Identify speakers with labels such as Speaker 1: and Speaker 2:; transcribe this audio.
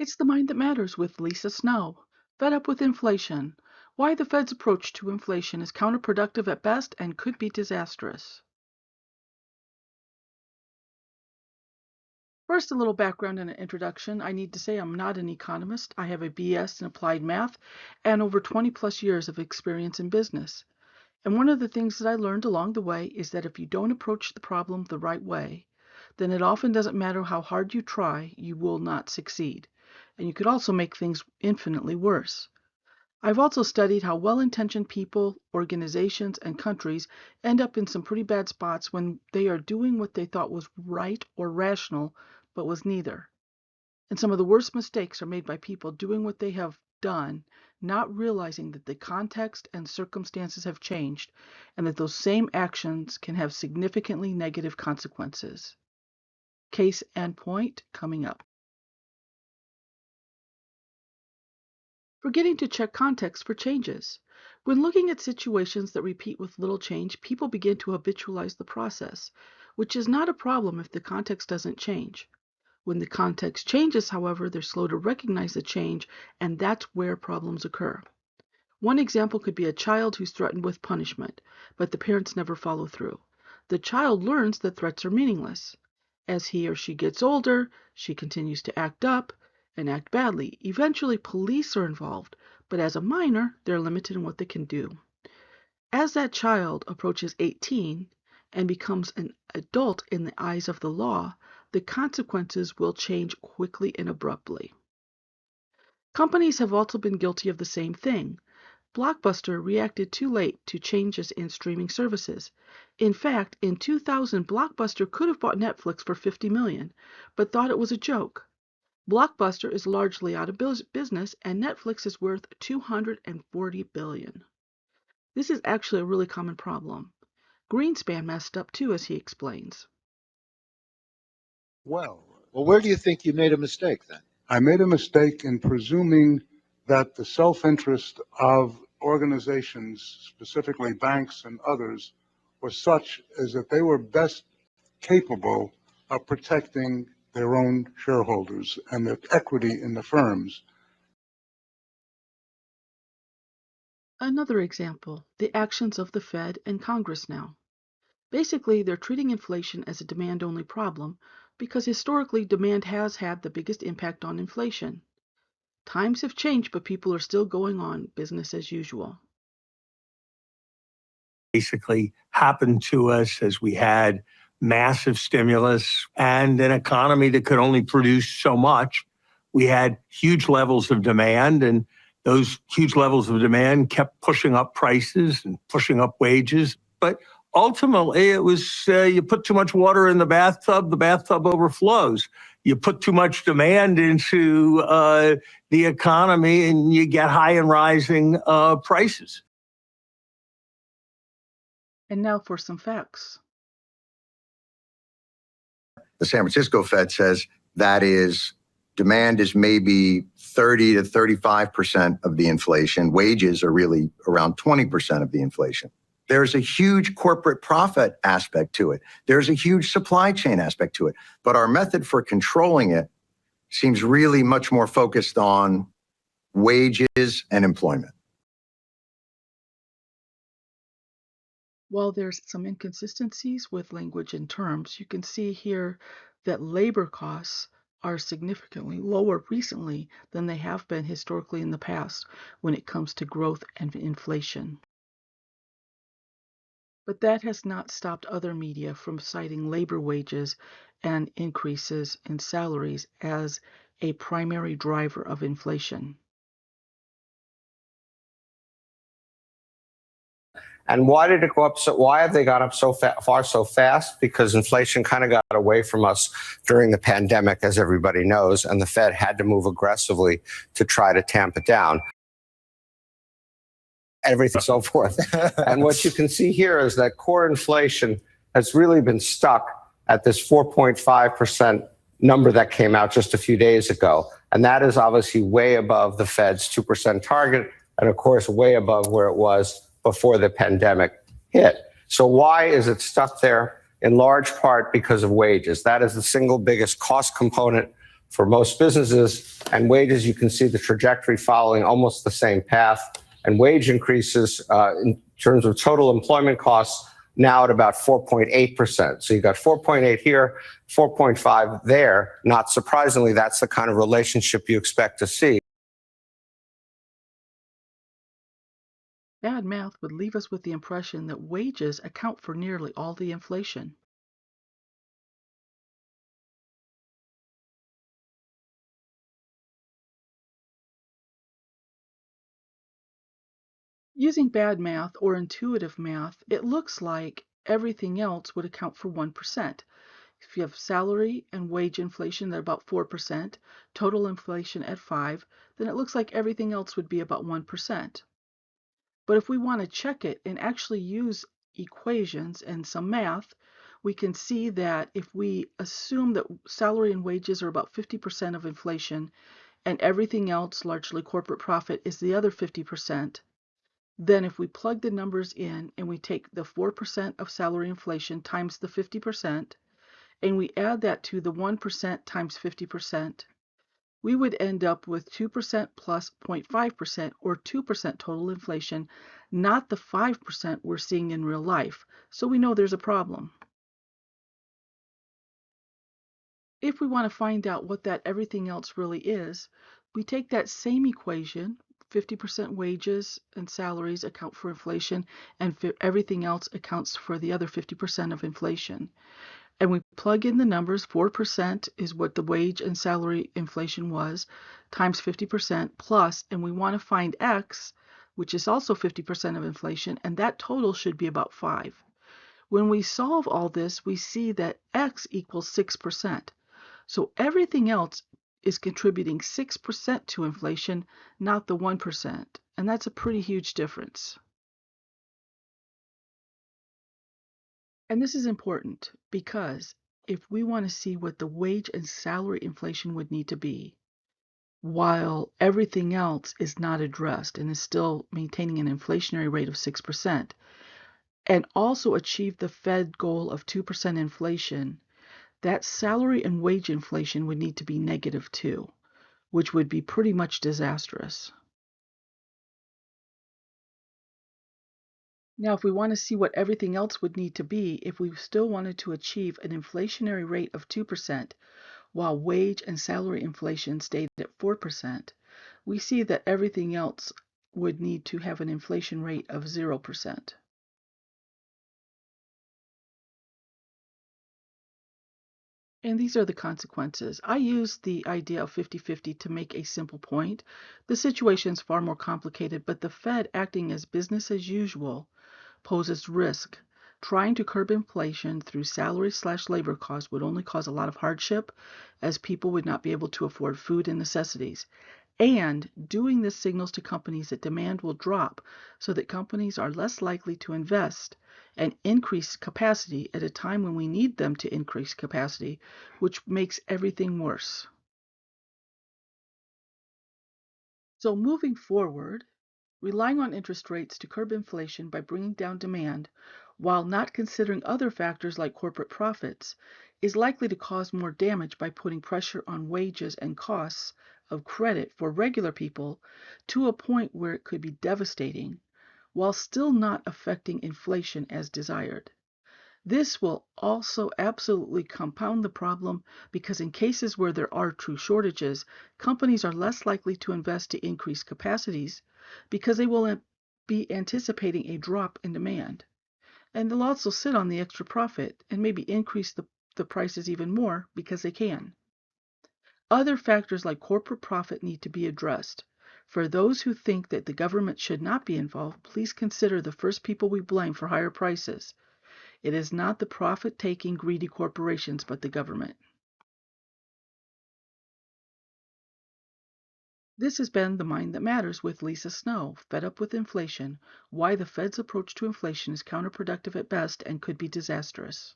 Speaker 1: It's the Mind That Matters with Lisa Snow. Fed up with inflation. Why the Fed's approach to inflation is counterproductive at best and could be disastrous. First, a little background and an introduction. I need to say I'm not an economist. I have a BS in applied math and over 20 plus years of experience in business. And one of the things that I learned along the way is that if you don't approach the problem the right way, then it often doesn't matter how hard you try, you will not succeed. And you could also make things infinitely worse. I've also studied how well-intentioned people, organizations, and countries end up in some pretty bad spots when they are doing what they thought was right or rational, but was neither. And some of the worst mistakes are made by people doing what they have done, not realizing that the context and circumstances have changed, and that those same actions can have significantly negative consequences. Case and point coming up. Forgetting to check context for changes. When looking at situations that repeat with little change, people begin to habitualize the process, which is not a problem if the context doesn't change. When the context changes, however, they're slow to recognize the change, and that's where problems occur. One example could be a child who's threatened with punishment, but the parents never follow through. The child learns that threats are meaningless. As he or she gets older, she continues to act up and act badly. Eventually, police are involved, but as a minor, they're limited in what they can do. As that child approaches 18 and becomes an adult in the eyes of the law, the consequences will change quickly and abruptly. Companies have also been guilty of the same thing. Blockbuster reacted too late to changes in streaming services. In fact, in 2000, Blockbuster could have bought Netflix for $50 million, but thought it was a joke. Blockbuster is largely out of business, and Netflix is worth $240 billion. This is actually a really common problem. Greenspan messed up too, as he explains.
Speaker 2: Well, where do you think you made a mistake then?
Speaker 3: I made a mistake in presuming that the self-interest of organizations, specifically banks and others, was such as that they were best capable of protecting their own shareholders and the equity in the firms.
Speaker 1: Another example, the actions of the Fed and Congress now. Basically, they're treating inflation as a demand-only problem because historically demand has had the biggest impact on inflation. Times have changed, but people are still going on business as usual.
Speaker 4: Basically happened to us as we had massive stimulus and an economy that could only produce so much. We had huge levels of demand, and those huge levels of demand kept pushing up prices and pushing up wages. But ultimately, it was you put too much water in the bathtub overflows. You put too much demand into the economy, and you get high and rising prices.
Speaker 1: And now for some facts.
Speaker 5: The San Francisco Fed says that is demand is maybe 30 to 35% of the inflation. Wages are really around 20% of the inflation. There's a huge corporate profit aspect to it. There's a huge supply chain aspect to it. But our method for controlling it seems really much more focused on wages and employment.
Speaker 1: While there's some inconsistencies with language and terms, you can see here that labor costs are significantly lower recently than they have been historically in the past when it comes to growth and inflation. But that has not stopped other media from citing labor wages and increases in salaries as a primary driver of inflation.
Speaker 6: And why did it go up why have they gone up so far so fast? Because inflation kind of got away from us during the pandemic, as everybody knows, and the Fed had to move aggressively to try to tamp it down. Everything so forth. And what you can see here is that core inflation has really been stuck at this 4.5% number that came out just a few days ago. And that is obviously way above the Fed's 2% target, and of course, way above where it was before the pandemic hit. So why is it stuck there? In large part because of wages. That is the single biggest cost component for most businesses. And wages, you can see the trajectory following almost the same path. And wage increases in terms of total employment costs now at about 4.8%. So you got 4.8 here, 4.5 there. Not surprisingly, that's the kind of relationship you expect to see.
Speaker 1: Bad math would leave us with the impression that wages account for nearly all the inflation. Using bad math or intuitive math, it looks like everything else would account for 1%. If you have salary and wage inflation at about 4%, total inflation at 5%, then it looks like everything else would be about 1%. But if we want to check it and actually use equations and some math, we can see that if we assume that salary and wages are about 50% of inflation and everything else, largely corporate profit, is the other 50%, then if we plug the numbers in and we take the 4% of salary inflation times the 50% and we add that to the 1% times 50%, we would end up with 2% plus 0.5% or 2% total inflation, not the 5% we're seeing in real life. So we know there's a problem. If we want to find out what that everything else really is, we take that same equation, 50% wages and salaries account for inflation, and everything else accounts for the other 50% of inflation. And we plug in the numbers. 4% is what the wage and salary inflation was, times 50% plus, and we want to find X, which is also 50% of inflation, and that total should be about 5. When we solve all this, we see that X equals 6%. So everything else is contributing 6% to inflation, not the 1%. And that's a pretty huge difference. And this is important because if we want to see what the wage and salary inflation would need to be, while everything else is not addressed and is still maintaining an inflationary rate of 6%, and also achieve the Fed goal of 2% inflation, that salary and wage inflation would need to be -2, which would be pretty much disastrous. Now, if we want to see what everything else would need to be if we still wanted to achieve an inflationary rate of 2%, while wage and salary inflation stayed at 4%, we see that everything else would need to have an inflation rate of 0%. And these are the consequences. I used the idea of 50-50 to make a simple point. The situation is far more complicated, but the Fed acting as business as usual poses risk. Trying to curb inflation through salary/labor costs would only cause a lot of hardship, as people would not be able to afford food and necessities. And doing this signals to companies that demand will drop, so that companies are less likely to invest and increase capacity at a time when we need them to increase capacity, which makes everything worse. So moving forward, relying on interest rates to curb inflation by bringing down demand, while not considering other factors like corporate profits, is likely to cause more damage by putting pressure on wages and costs of credit for regular people to a point where it could be devastating, while still not affecting inflation as desired. This will also absolutely compound the problem because in cases where there are true shortages, companies are less likely to invest to increase capacities because they will be anticipating a drop in demand. And they'll also sit on the extra profit and maybe increase the prices even more because they can. Other factors like corporate profit need to be addressed. For those who think that the government should not be involved, please consider the first people we blame for higher prices. It is not the profit-taking, greedy corporations, but the government. This has been The Mind That Matters with Lisa Snow, fed up with inflation, why the Fed's approach to inflation is counterproductive at best and could be disastrous.